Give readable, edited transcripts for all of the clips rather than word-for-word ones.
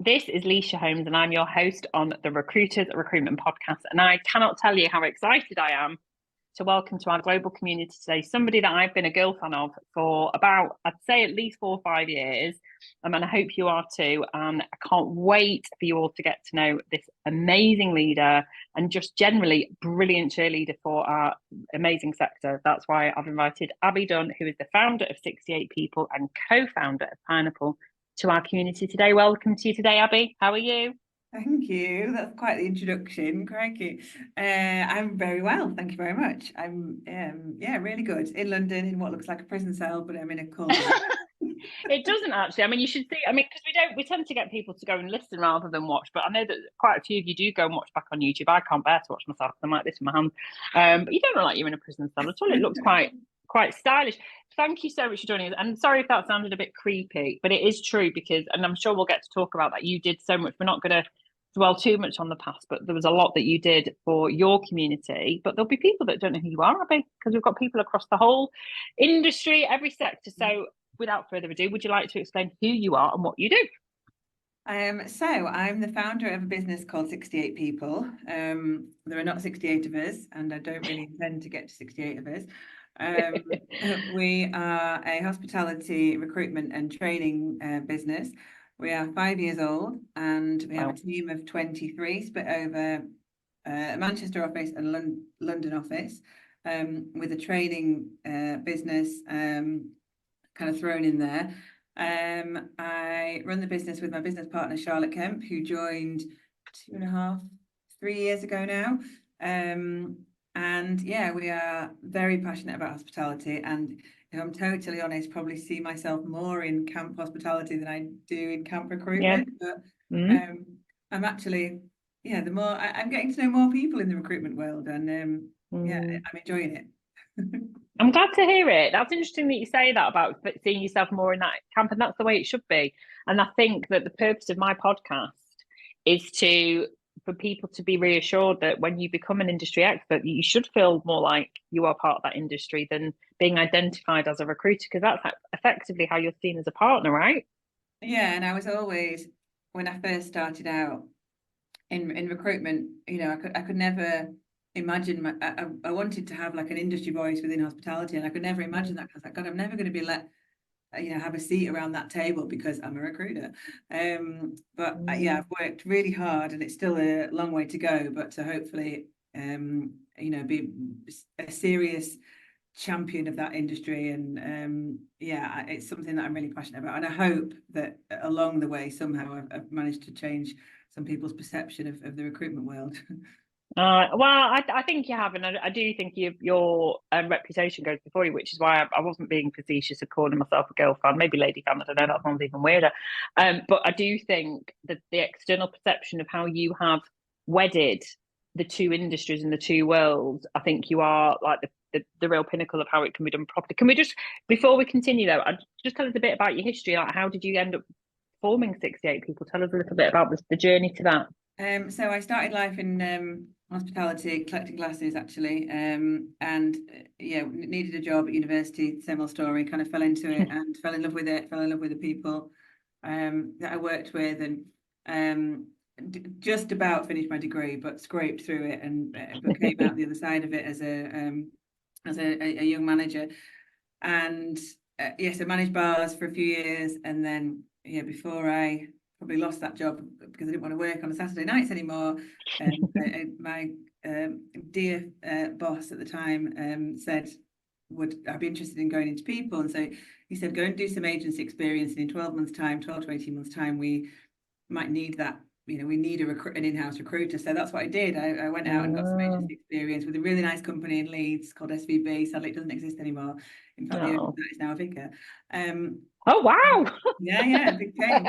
This is Leisha Holmes, and I'm your host on the Recruiters Recruitment podcast. And I cannot tell you how excited I am to welcome to our global community today somebody that I've been a girl fan of for about, I'd say, at least 4 or 5 years. And I hope you are too. And I can't wait for you all to get to know this amazing leader and just generally brilliant cheerleader for our amazing sector. That's why I've invited Abi Dunn, who is the founder of 68 People and co-founder of Pineapple, to our community today. Welcome to you today, Abi. How are you? Thank you. That's quite the introduction. Crikey. I'm very well. Thank you very much. I'm really good. In London, in what looks like a prison cell, but I'm in a cold. It doesn't actually. I mean, you should see. I mean, because we tend to get people to go and listen rather than watch. But I know that quite a few of you do go and watch back on YouTube. I can't bear to watch myself. I'm like this in my hand. But you don't look like you're in a prison cell at all. It looks quite stylish. Thank you so much for joining us. And sorry if that sounded a bit creepy, but it is true because, and I'm sure we'll get to talk about that. You did so much. We're not going to dwell too much on the past, but there was a lot that you did for your community. But there'll be people that don't know who you are, Abi, because we've got people across the whole industry, every sector. So without further ado, would you like to explain who you are and what you do? So I'm the founder of a business called 68 People. There are not 68 of us, and I don't really intend to get to 68 of us. We are a hospitality recruitment and training business. We are 5 years old, and we have a team of 23 split over a Manchester office and London office, with a training business kind of thrown in there. I run the business with my business partner Charlotte Kemp, who joined 2.5, 3 years ago now. And yeah, we are very passionate about hospitality, and if I'm totally honest, probably see myself more in camp hospitality than I do in camp recruitment. Yeah. But I'm actually, the more I'm getting to know more people in the recruitment world, and I'm enjoying it. I'm glad to hear it. That's interesting that you say that about seeing yourself more in that camp, and that's the way it should be. And I think that the purpose of my podcast is for people to be reassured that when you become an industry expert, you should feel more like you are part of that industry than being identified as a recruiter, because that's effectively how you're seen as a partner, right? Yeah, and I was always, when I first started out in recruitment, I could never imagine I wanted to have like an industry voice within hospitality, and I could never imagine that, because I was like, God, I'm never going to be let have a seat around that table because I'm a recruiter. But I've worked really hard, and it's still a long way to go, but to hopefully be a serious champion of that industry. And it's something that I'm really passionate about, and I hope that along the way somehow I've managed to change some people's perception of the recruitment world. I think you have, and I do think your reputation goes before you, which is why I wasn't being facetious of calling myself a girl fan, maybe lady fan. I don't know, that sounds even weirder. But I do think that the external perception of how you have wedded the two industries and the two worlds, I think you are like the real pinnacle of how it can be done properly. Can we just, before we continue though, just tell us a bit about your history? Like, how did you end up forming 68 People? Tell us a little bit about the journey to that. So I started life in hospitality, collecting glasses actually, and needed a job at university. Same old story. Kind of fell into it and fell in love with it. Fell in love with the people that I worked with, and just about finished my degree, but scraped through it and came out the other side of it as a young manager. And so managed bars for a few years, and then before I probably lost that job because I didn't want to work on Saturday nights anymore. My dear boss at the time said, would I be interested in going into people? And so he said, go and do some agency experience, and in 12 to 18 months time, we might need that. We need an in-house recruiter. So that's what I did. I went out and got some agency experience with a really nice company in Leeds called SVB. Sadly, it doesn't exist anymore. In fact, the owner of that is now a vicar. Oh wow! Yeah, big change.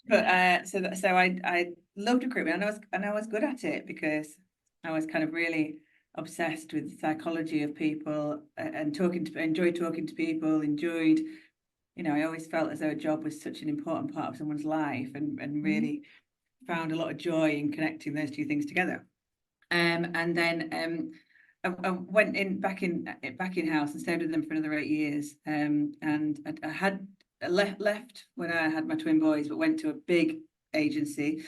So I loved recruitment, and I was good at it because I was kind of really obsessed with the psychology of people, and enjoyed talking to people, enjoyed. I always felt as though a job was such an important part of someone's life, and really found a lot of joy in connecting those two things together. And then I went back in house and stayed with them for another 8 years. And I had left when I had my twin boys, but went to a big agency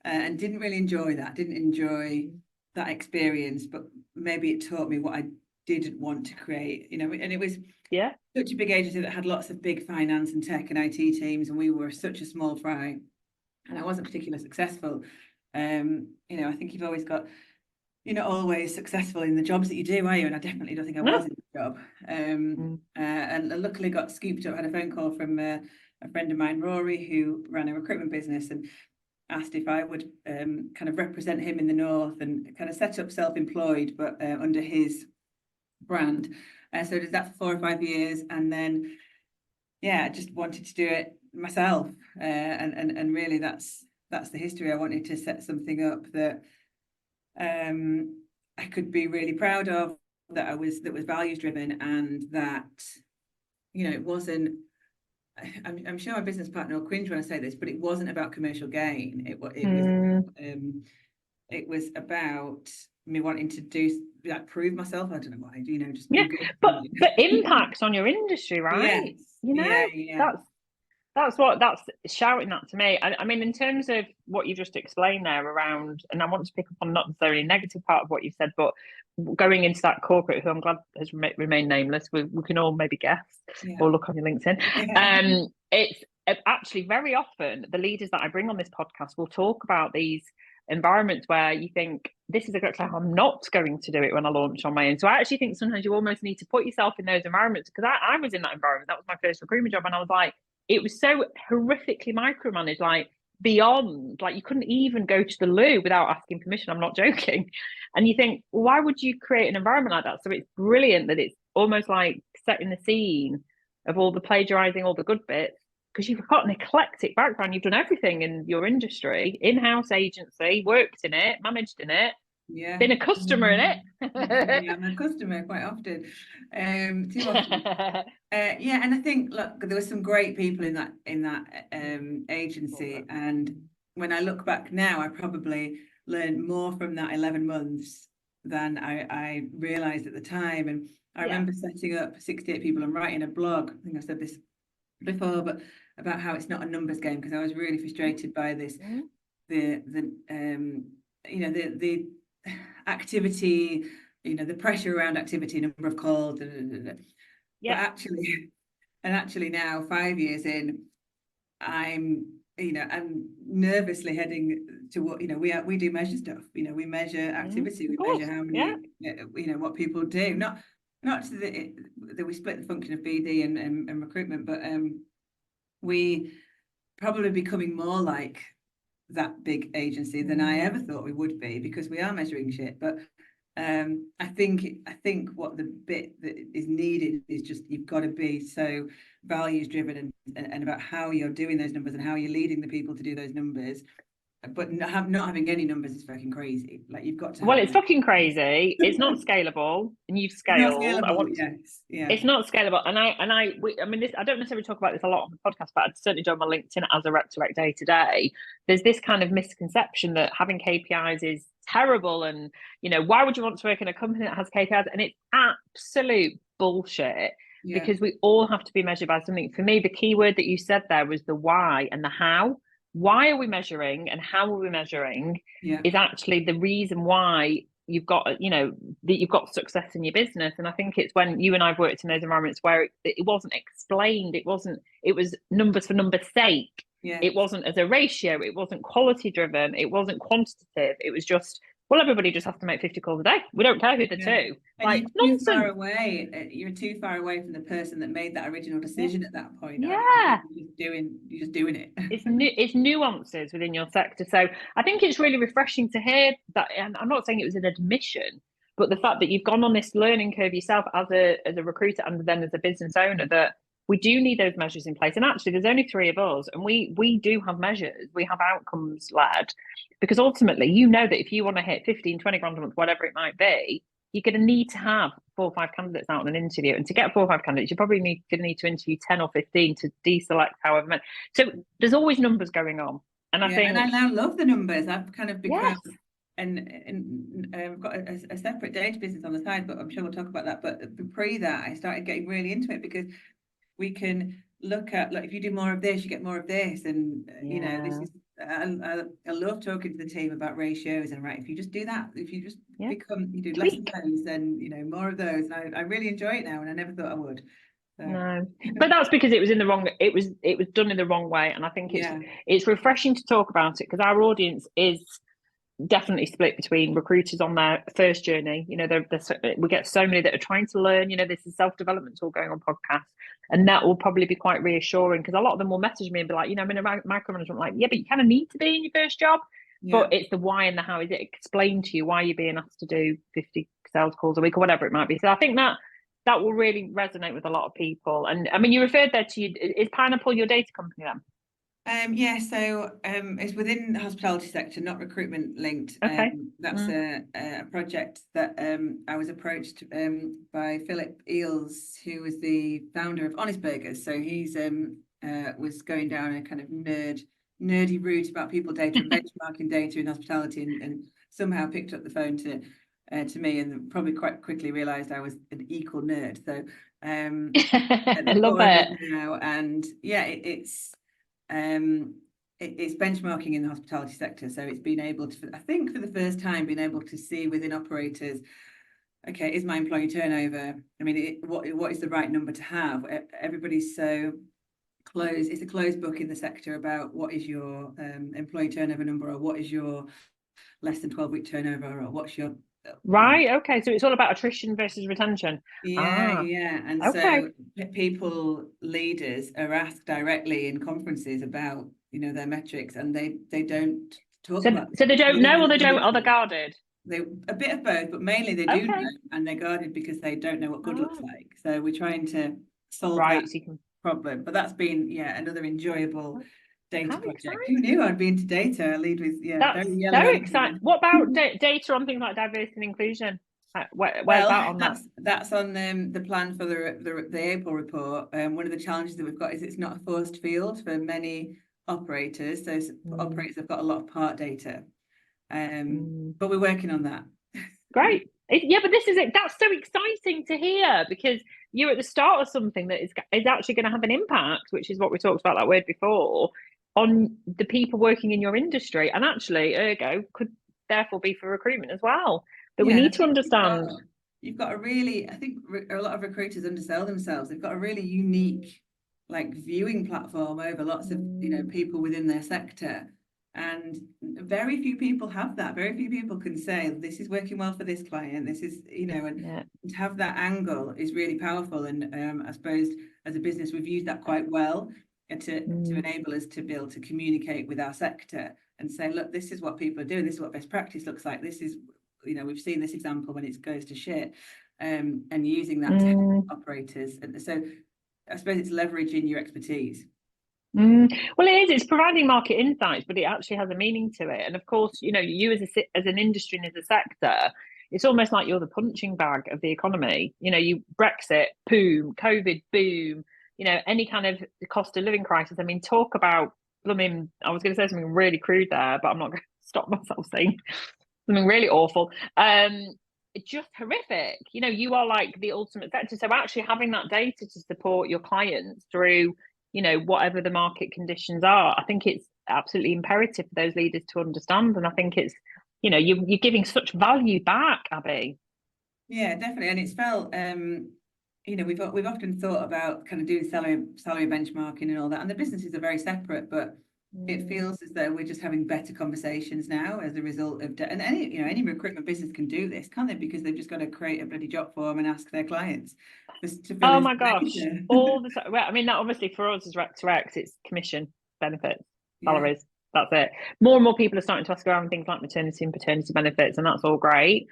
and didn't really enjoy that. Didn't enjoy that experience, but maybe it taught me what I didn't want to create, you know. And it was such a big agency that had lots of big finance and tech and IT teams, and we were such a small fry, and I wasn't particularly successful. You know, I think you've always got, you're not always successful in the jobs that you do, are you? And I definitely don't think I was in the job. And I luckily got scooped up, had a phone call from a friend of mine, Rory, who ran a recruitment business, and asked if I would kind of represent him in the north and kind of set up self-employed, but under his brand. So I did that for 4 or 5 years, and then I just wanted to do it myself. And really that's the history. I wanted to set something up that I could be really proud of, that was values driven, and that, you know, it wasn't, I'm sure my business partner will cringe when I say this, but it wasn't about commercial gain. It was about me wanting to do, like, prove myself. I don't know why, you know, just but impact on your industry, right? Yes. You know, that's shouting that to me. I mean, in terms of what you just explained there around, and I want to pick up on not necessarily a negative part of what you said, but going into that corporate, who I'm glad has remained nameless, we can all maybe guess or look on your LinkedIn. It's actually very often the leaders that I bring on this podcast will talk about these environments where you think, this is exactly how I'm not going to do it when I launch on my own. So I actually think sometimes you almost need to put yourself in those environments, because I was in that environment. That was my first recruitment job, and I was like, it was so horrifically micromanaged, like beyond, like you couldn't even go to the loo without asking permission. I'm not joking. And you think, well, why would you create an environment like that? So it's brilliant that it's almost like setting the scene of all the plagiarizing, all the good bits, because you've got an eclectic background. You've done everything in your industry, in-house agency, worked in it, managed in it, been a customer in it. I'm a customer quite often, too often. And I think, look, there were some great people in that agency, and when I look back now, I probably learned more from that 11 months than I realized at the time. And I remember setting up 68 people and writing a blog. I think I said this before, but about how it's not a numbers game, because I was really frustrated by this, the activity, you know, the pressure around activity, number of calls, but actually now, 5 years in, I'm nervously heading to what, you know, we do measure stuff, you know, we measure activity, we measure how many, you know, what people do, not that we split the function of BD and recruitment, but we probably becoming more like that big agency than I ever thought we would be, because we are measuring shit. But I think what the bit that is needed is just, you've got to be so values driven and about how you're doing those numbers and how you're leading the people to do those numbers. But not having any numbers is fucking crazy. Like, you've got to. Well, it's fucking crazy. It's not scalable, and you've scaled. It's not scalable, and I mean, this, I don't necessarily talk about this a lot on the podcast, but I'd certainly do on my LinkedIn as a rep to rec day to day. There's this kind of misconception that having KPIs is terrible, and, you know, why would you want to work in a company that has KPIs? And it's absolute bullshit. Because we all have to be measured by something. For me, the key word that you said there was the why and the how. Why are we measuring and how are we measuring is actually the reason why you've got, you know, that you've got success in your business. And I think it's when you and I've worked in those environments where it wasn't explained, it was numbers for numbers' sake. It wasn't as a ratio, it wasn't quality driven, it wasn't quantitative, it was just, well, everybody just has to make 50 calls a day. We don't care who the two. And like, you're too far away. You're too far away from the person that made that original decision at that point. You're just doing it. It's nuances within your sector. So I think it's really refreshing to hear that. And I'm not saying it was an admission, but the fact that you've gone on this learning curve yourself as a recruiter and then as a business owner, that we do need those measures in place. And actually, there's only 3 of us, and we do have measures. We have outcomes led, because ultimately, you know that if you want to hit 15, 20 grand a month, whatever it might be, you're going to need to have 4 or 5 candidates out on an interview. And to get 4 or 5 candidates, you're probably going to need to interview 10 or 15 to deselect however many. So there's always numbers going on. And I think, and I now love the numbers. I've kind of become, and I've got a separate data business on the side, but I'm sure we'll talk about that. But pre that, I started getting really into it, because we can look at, like, if you do more of this, you get more of this, and you know, this is I love talking to the team about ratios, and right, if you just do that, if you just you do less of those, then you know, more of those, and I really enjoy it now, and I never thought I would. So. No, but that's because it was in the wrong. It was done in the wrong way, and I think it's refreshing to talk about it, because our audience is definitely split between recruiters on their first journey. You know, we get so many that are trying to learn. You know, this is self-development all going on podcasts, and that will probably be quite reassuring, because a lot of them will message me and be like, you know, I'm in a micromanagement, like, yeah, but you kind of need to be in your first job. But it's the why and the how. Is it explained to you why you're being asked to do 50 sales calls a week or whatever it might be? So I think that will really resonate with a lot of people. And I mean, you referred there to is Pineapple your data company then? So it's within the hospitality sector, not recruitment linked. Okay. That's a project that I was approached by Philip Eales, who was the founder of Honest Burgers. So he's was going down a kind of nerdy route about people data and benchmarking data in hospitality, and somehow picked up the phone to me, and probably quite quickly realised I was an equal nerd. So I love it now, and it's benchmarking in the hospitality sector. So it's been able to, I think for the first time, been able to see within operators, okay, is my employee turnover, I mean, what is the right number to have? Everybody's so closed. It's a closed book in the sector about what is your employee turnover number, or what is your less than 12-week turnover, or what's your right. Okay, so it's all about attrition versus retention. And so leaders are asked directly in conferences about, you know, their metrics, and they don't talk about so they don't know, or they don't, or they're guarded. They a bit of both, but mainly they do know, and they're guarded because they don't know what good looks like. So we're trying to solve that problem. But that's been another enjoyable data project. Exciting. Who knew I'd be into data? I lead with very exciting. What about data on things like diversity and inclusion? Where's that on that's on the plan for the April report. One of the challenges that we've got is it's not a forced field for many operators. So operators have got a lot of part data, but we're working on that. Great. But this is it. That's so exciting to hear, because you're at the start of something that is actually going to have an impact, which is what we talked about, that word before, on the people working in your industry, and actually ergo could therefore be for recruitment as well. But we need to understand. You've got I think a lot of recruiters undersell themselves. They've got a really unique viewing platform over lots of people within their sector, and very few people have that. Very few people can say this is working well for this client, this is and to have that angle is really powerful. And I suppose as a business we've used that quite well to enable us to be able to communicate with our sector and say, look, this is what people are doing, this is what best practice looks like, this is, we've seen this example when it goes to shit, and using that to help operators. And so I suppose it's leveraging your expertise. Well, it's providing market insights, but it actually has a meaning to it. And of course, you as an industry and as a sector, it's almost like you're the punching bag of the economy. You Brexit, boom, COVID, boom, any kind of cost of living crisis. I mean, talk about blooming, I was going to say something really crude there, but I'm not going to stop myself saying something really awful. It's just horrific. You are like the ultimate sector. So actually having that data to support your clients through, whatever the market conditions are, I think it's absolutely imperative for those leaders to understand. And I think it's, you're giving such value back, Abi. Yeah, definitely. And it's felt, we've often thought about kind of doing salary benchmarking and all that, and the businesses are very separate, but it feels as though we're just having better conversations now as a result of and any recruitment business can do this, can't they? Because they've just got to create a bloody job form and ask their clients to fill my gosh, all the time. Well, I mean, that obviously for us as Rec to Rex, it's commission, benefits, salaries. That's it. More and more people are starting to ask around things like maternity and paternity benefits, and that's all great.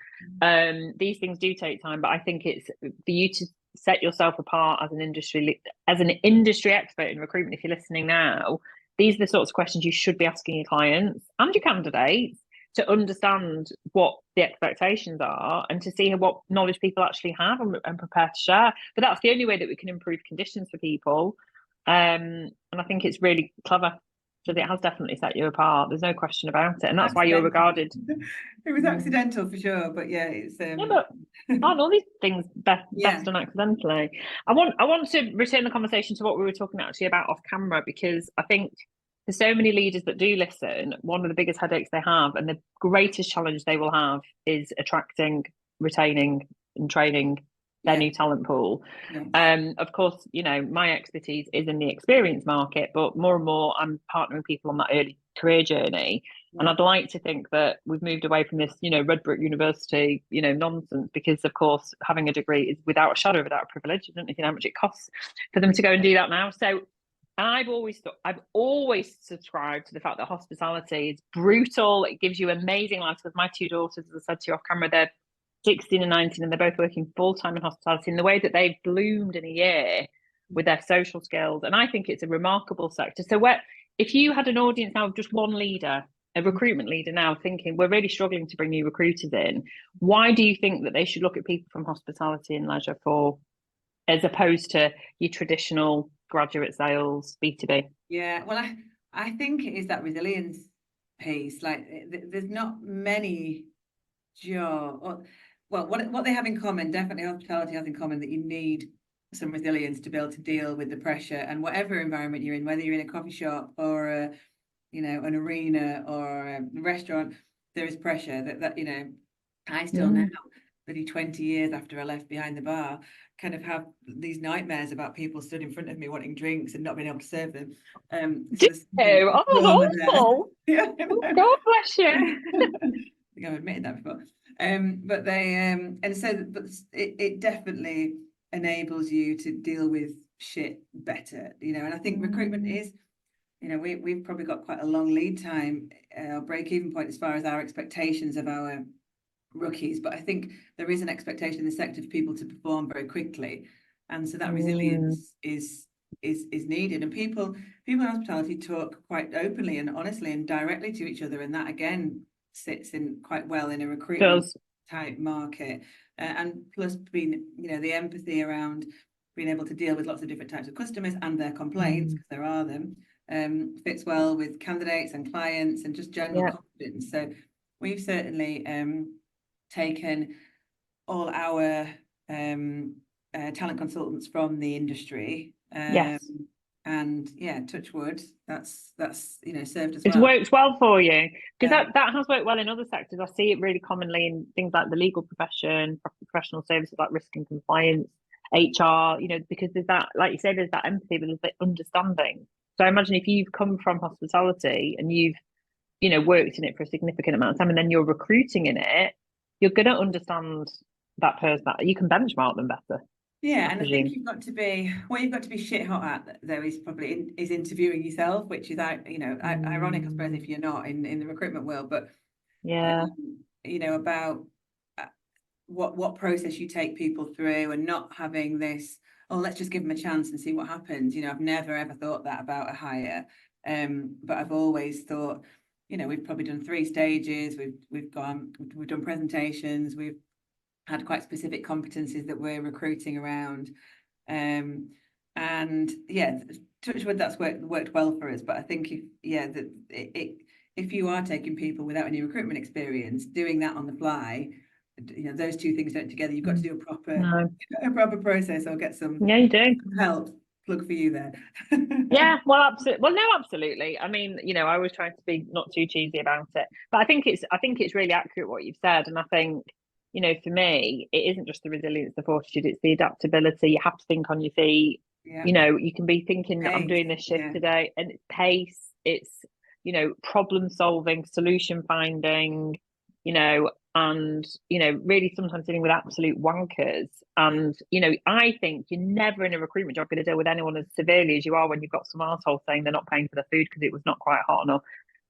These things do take time, but I think it's for you to set yourself apart as an industry expert in recruitment. If you're listening now, these are the sorts of questions you should be asking your clients and your candidates to understand what the expectations are and to see what knowledge people actually have and prepare to share. But that's the only way that we can improve conditions for people. And I think it's really clever. because it has definitely set you apart. There's no question about it, and that's why you're Accidental. regarded. It was accidental for sure, but yeah, it's Yeah, but aren't all these things best done accidentally? I want to return the conversation to what we were talking actually about off camera, because I think for so many leaders that do listen, one of the biggest headaches they have and the greatest challenge they will have is attracting, retaining, and training their new talent pool. Of course, you know, my expertise is in the experience market, but more and more I'm partnering people on that early career journey. And I'd like to think that we've moved away from this, you know, Red Brick University, you know, nonsense, because of course having a degree is without a shadow of a doubt a privilege. I don't know if you know how much it costs for them to go and do that now. So I've always subscribed to the fact that hospitality is brutal. It gives you amazing lives. Because my two daughters, as I said to you off camera, they're 16 and 19, and they're both working full-time in hospitality, in the way that they've bloomed in a year with their social skills. And I think it's a remarkable sector. So if you had an audience now of just one leader, a recruitment leader now, thinking we're really struggling to bring new recruiters in, why do you think that they should look at people from hospitality and leisure for, as opposed to your traditional graduate sales, B2B? Yeah, well, I think it is that resilience piece. Like, there's not many jobs. Well, what they have in common, definitely hospitality has in common, that you need some resilience to be able to deal with the pressure, and whatever environment you're in, whether you're in a coffee shop or you know, an arena or a restaurant, there is pressure that you know, I still now, maybe 20 years after I left behind the bar, kind of have these nightmares about people stood in front of me wanting drinks and not being able to serve them. Oh, awful. Yeah, God bless you. I think I've admitted that before. But they and so but it definitely enables you to deal with shit better, you know. And I think recruitment is, you know, we've probably got quite a long lead time, break-even point as far as our expectations of our rookies. But I think there is an expectation in the sector for people to perform very quickly, and so that resilience is needed. And people in hospitality talk quite openly and honestly and directly to each other, and that again sits in quite well in a recruitment type market. And plus being, you know, the empathy around being able to deal with lots of different types of customers and their complaints, because there are them, fits well with candidates and clients and just general confidence. So we've certainly taken all our talent consultants from the industry. And yeah, touch wood, that's you know, served us well. It's worked well for you, because that has worked well in other sectors. I see it really commonly in things like the legal profession, professional services like risk and compliance, HR, you know, because there's that, like you say, there's that empathy, but there's that understanding. So I imagine if you've come from hospitality and you've, you know, worked in it for a significant amount of time, and then you're recruiting in it, you're going to understand that person, that you can benchmark them better. Yeah, and I think you've got to be shit hot at, though, is probably is interviewing yourself, which is, you know, ironic, I suppose, if you're not in the recruitment world. But you know, about what process you take people through, and not having this, oh, let's just give them a chance and see what happens. You know, I've never ever thought that about a hire, but I've always thought, you know, we've probably done 3 stages. We've done presentations. We've had quite specific competencies that we're recruiting around, and yeah, touch wood, that's worked well for us. But I think if you are taking people without any recruitment experience, doing that on the fly, you know, those two things don't together. You've got to do a proper process, or get some you do help. Plug for you there. Well, absolutely. Well, no, absolutely. I mean, you know, I was trying to be not too cheesy about it, but I think it's really accurate what you've said. And I think, you know, for me, it isn't just the resilience, the fortitude, it's the adaptability. You have to think on your feet. You know, you can be thinking, I'm doing this shift today, and it's pace, it's, you know, problem solving, solution finding, you know, and, you know, really sometimes dealing with absolute wankers. And, you know, I think you're never in a recruitment job going to deal with anyone as severely as you are when you've got some arsehole saying they're not paying for their food because it was not quite hot enough.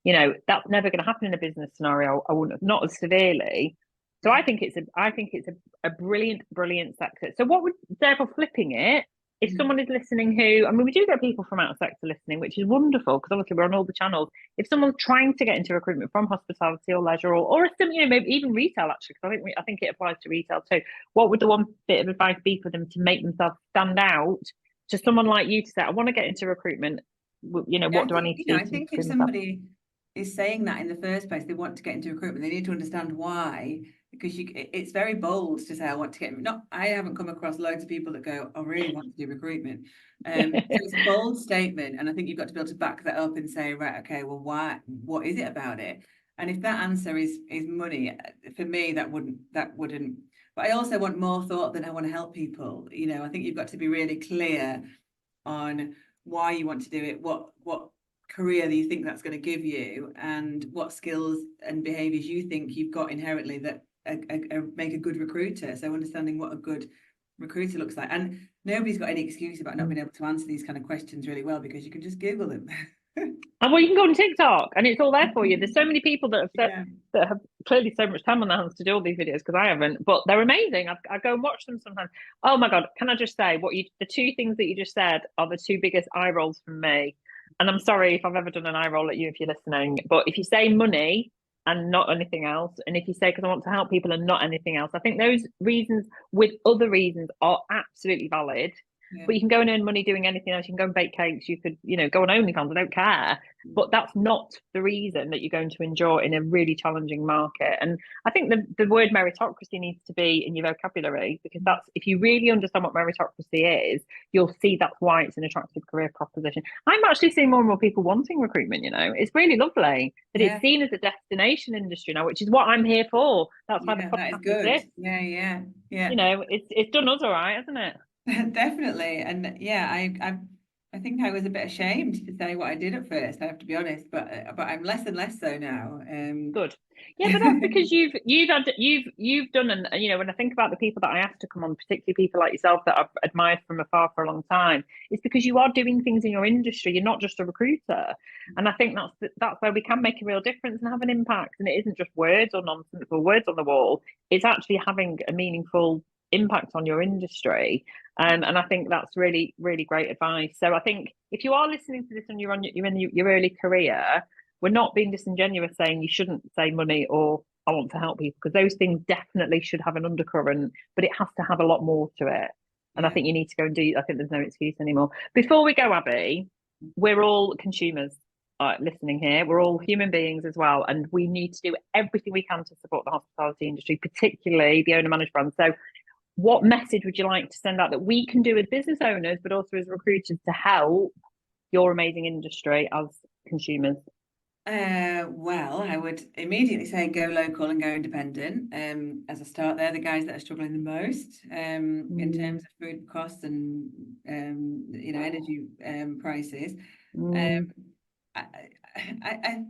You know, that's never going to happen in a business scenario. I wouldn't, not as severely. So I think it's a brilliant sector. So what would, therefore, flipping it, if someone is listening who, I mean, we do get people from out of sector listening, which is wonderful, because obviously we're on all the channels. If someone's trying to get into recruitment from hospitality or leisure, or you know, maybe even retail, actually, because I think it applies to retail too. What would the one bit of advice be for them to make themselves stand out to someone like you, to say, I want to get into recruitment? what do I need to do I to think if improve myself? somebody is saying that in the first place, they want to get into recruitment, they need to understand why, because it's very bold to say, I want to get, not, I haven't come across loads of people that go, I really want to do recruitment. So it's a bold statement, and I think you've got to be able to back that up and say, right, okay, well, why, what is it about it? And if that answer is money, for me, that wouldn't, but I also want more thought than I want to help people. I think you've got to be really clear on why you want to do it, what career that you think that's going to give you, and what skills and behaviors you think you've got inherently that make a good recruiter. So understanding what a good recruiter looks like, and nobody's got any excuse about not being able to answer these kind of questions really well, because you can just Google them. And well, you can go on TikTok and it's all there for you. There's so many people that have Yeah. that have clearly so much time on their hands to do all these videos, because I haven't, but they're amazing. I go and watch them sometimes. Oh my God, can I just say the two things that you just said are the two biggest eye rolls from me. And I'm sorry if I've ever done an eye roll at you if you're listening, but if you say money and not anything else, and if you say because I want to help people and not anything else, I think those reasons with other reasons are absolutely valid. Yeah. But you can go and earn money doing anything else. You can go and bake cakes. You could, go on OnlyFans. I don't care. But that's not the reason that you're going to endure in a really challenging market. And I think the word meritocracy needs to be in your vocabulary, because that's, if you really understand what meritocracy is, you'll see that's why it's an attractive career proposition. I'm actually seeing more and more people wanting recruitment. It's really lovely that it's seen as a destination industry now, which is what I'm here for. That's why the podcast that is good. exists. Yeah. It's done us all right, hasn't it? Definitely. And I think I was a bit ashamed to say what I did at first, I have to be honest, but I'm less and less so now. Good. Yeah, but that's because you've done, and when I think about the people that I asked to come on, particularly people like yourself that I've admired from afar for a long time, it's because you are doing things in your industry. You're not just a recruiter, and I think that's where we can make a real difference and have an impact. And it isn't just words or nonsense or words on the wall. It's actually having a meaningful impact on your industry. And I think that's really, really great advice. So I think if you are listening to this and you're in your early career, we're not being disingenuous saying you shouldn't say money or I want to help people, because those things definitely should have an undercurrent, but it has to have a lot more to it. And I think you need to go and do, I think there's no excuse anymore. Before we go, Abi, we're all consumers listening here. We're all human beings as well. And we need to do everything we can to support the hospitality industry, particularly the owner managed brands. So what message would you like to send out that we can do as business owners, but also as recruiters, to help your amazing industry as consumers? Well, I would immediately say go local and go independent. As a start there, the guys that are struggling the most in terms of food costs and energy prices. I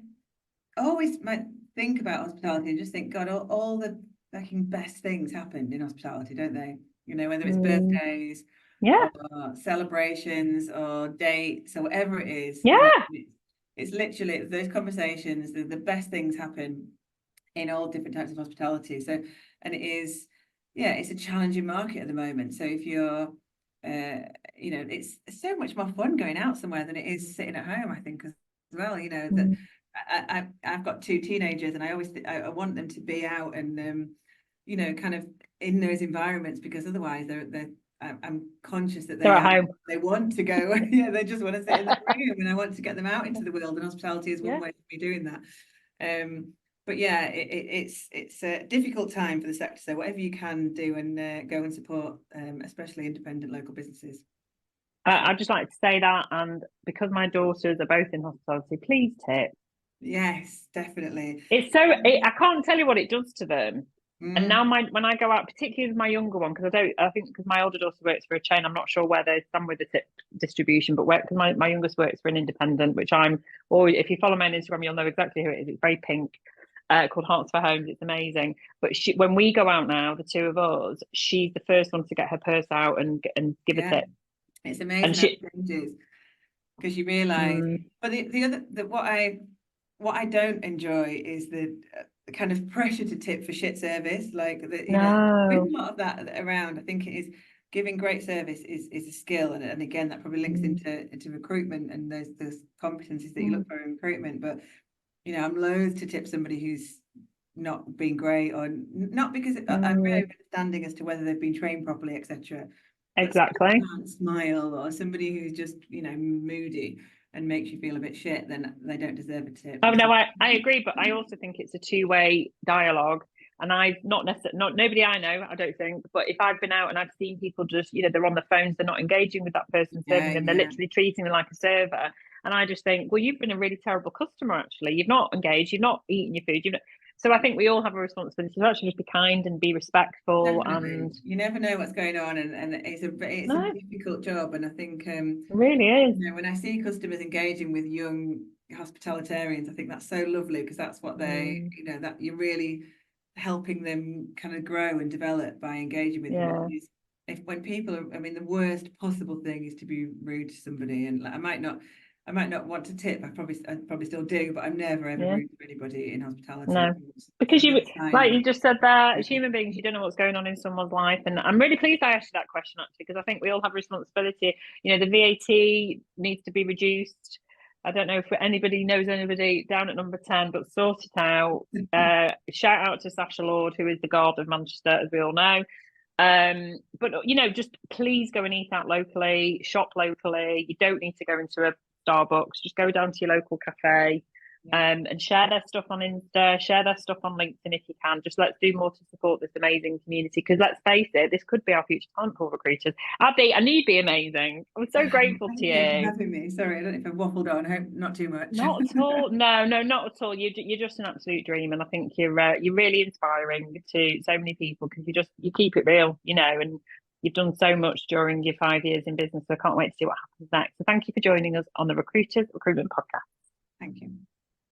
always might think about hospitality and just think, God, all the fucking best things happen in hospitality, don't they? Whether it's birthdays, or celebrations or dates or whatever it is. It's literally those conversations, the best things happen in all different types of hospitality. So, and it's a challenging market at the moment. So if you're, it's so much more fun going out somewhere than it is sitting at home, I think, as well. That I've got two teenagers, and I want them to be out and, kind of in those environments, because otherwise I'm conscious that they're at home. They want to go. They just want to sit in the room, and I want to get them out into the world. And hospitality is one way to be doing that. But it's a difficult time for the sector. So whatever you can do, and go and support, especially independent local businesses. I'd just like to say that, and because my daughters are both in hospitality, please tip. Yes, definitely. It's I can't tell you what it does to them. And now when I go out, particularly with my younger one, because I think because my older daughter works for a chain, I'm not sure where they stand with the tip distribution, but because my youngest works for an independent, which or if you follow me on Instagram, you'll know exactly who it is. It's very pink, called Hearts for Homes. It's amazing. But when we go out now, the two of us, she's the first one to get her purse out and give a tip. It's amazing how it changes, because you realise. But what I don't enjoy is the kind of pressure to tip for shit service. Like there's a lot of that around. I think it is giving great service is a skill, and again that probably links into recruitment and those competencies that you look for in recruitment. But I'm loath to tip somebody who's not been great, or not because I'm very understanding as to whether they've been trained properly, etc. Exactly. Can't smile, or somebody who's just moody. and makes you feel a bit shit, then they don't deserve a tip. Oh no, I agree, but I also think it's a two-way dialogue. And I've not necessarily, not nobody I know, I don't think, but if I've been out and I've seen people just, they're on the phones, they're not engaging with that person serving them, they're literally treating them like a server. And I just think, well, you've been a really terrible customer, actually. You've not engaged, you've not eaten your food. So I think we all have a responsibility to actually just be kind and be respectful. Definitely. And you never know what's going on, and it's a difficult job. And I think it really is. when I see customers engaging with young hospitalitarians, I think that's so lovely, because that's what they, that you're really helping them kind of grow and develop by engaging with them. When people are, the worst possible thing is to be rude to somebody, and I might not want to tip. I probably still do, but I'm never ever rude to anybody in hospitality. No, because like you just said there, as human beings, you don't know what's going on in someone's life. And I'm really pleased I asked you that question, actually, because I think we all have responsibility. The VAT needs to be reduced. I don't know if anybody knows anybody down at number 10, but sort it out. Shout out to Sasha Lord, who is the god of Manchester, as we all know. But just please go and eat out locally, shop locally. You don't need to go into a Starbucks. Just go down to your local cafe, and share their stuff on Insta, share their stuff on LinkedIn if you can. Just let's do more to support this amazing community, because let's face it, this could be our future talent pool recruiters. Abi, I knew you'd be amazing. I'm so grateful to you. Thank you for having me. Sorry, I don't know if I waffled on. I hope not too much. Not at all. No, not at all. You're just an absolute dream, and I think you're really inspiring to so many people, because you keep it real, and you've done so much during your 5 years in business. So I can't wait to see what happens next. So thank you for joining us on the Recruitment Podcast. Thank you.